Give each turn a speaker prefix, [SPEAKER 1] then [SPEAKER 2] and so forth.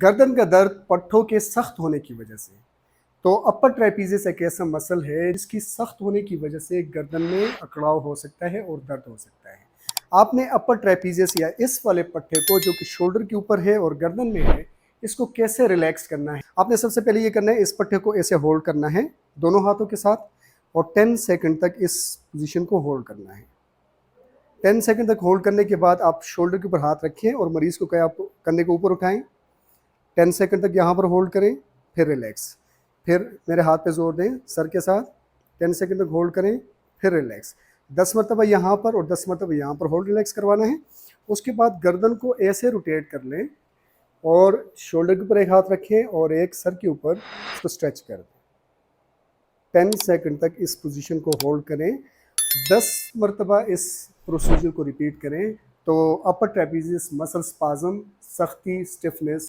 [SPEAKER 1] गर्दन का दर्द पट्ठों के सख्त होने की वजह से। तो अपर ट्रेपीजियस एक ऐसा मसल है जिसकी सख्त होने की वजह से गर्दन में अकड़ाव हो सकता है और दर्द हो सकता है। आपने अपर ट्रेपीजियस या इस वाले पट्टे को जो कि शोल्डर के ऊपर है और गर्दन में है, इसको कैसे रिलैक्स करना है। आपने सबसे पहले ये करना है, इस पट्टे को ऐसे होल्ड करना है दोनों हाथों के साथ और 10 सेकंड तक इस पोजीशन को होल्ड करना है। 10 सेकंड तक होल्ड करने के बाद आप शोल्डर के ऊपर हाथ रखें और मरीज को कहें आप कंधे को ऊपर उठाएं। 10 सेकंड तक यहाँ पर होल्ड करें, फिर रिलैक्स, फिर मेरे हाथ पे जोर दें सर के साथ, 10 सेकंड तक होल्ड करें, फिर रिलैक्स। 10 मरतबा यहाँ पर और 10 मरतबा यहाँ पर होल्ड रिलैक्स करवाना है। उसके बाद गर्दन को ऐसे रोटेट कर लें और शोल्डर के ऊपर एक हाथ रखें और एक सर के ऊपर उसको स्ट्रेच कर दें। 10 सेकंड तक इस पोजीशन को होल्ड करें। 10 मरतबा इस प्रोसीजर को रिपीट करें तो अपर ट्रेपीजियस मसल स्पाज्म, सख्ती, स्टिफनेस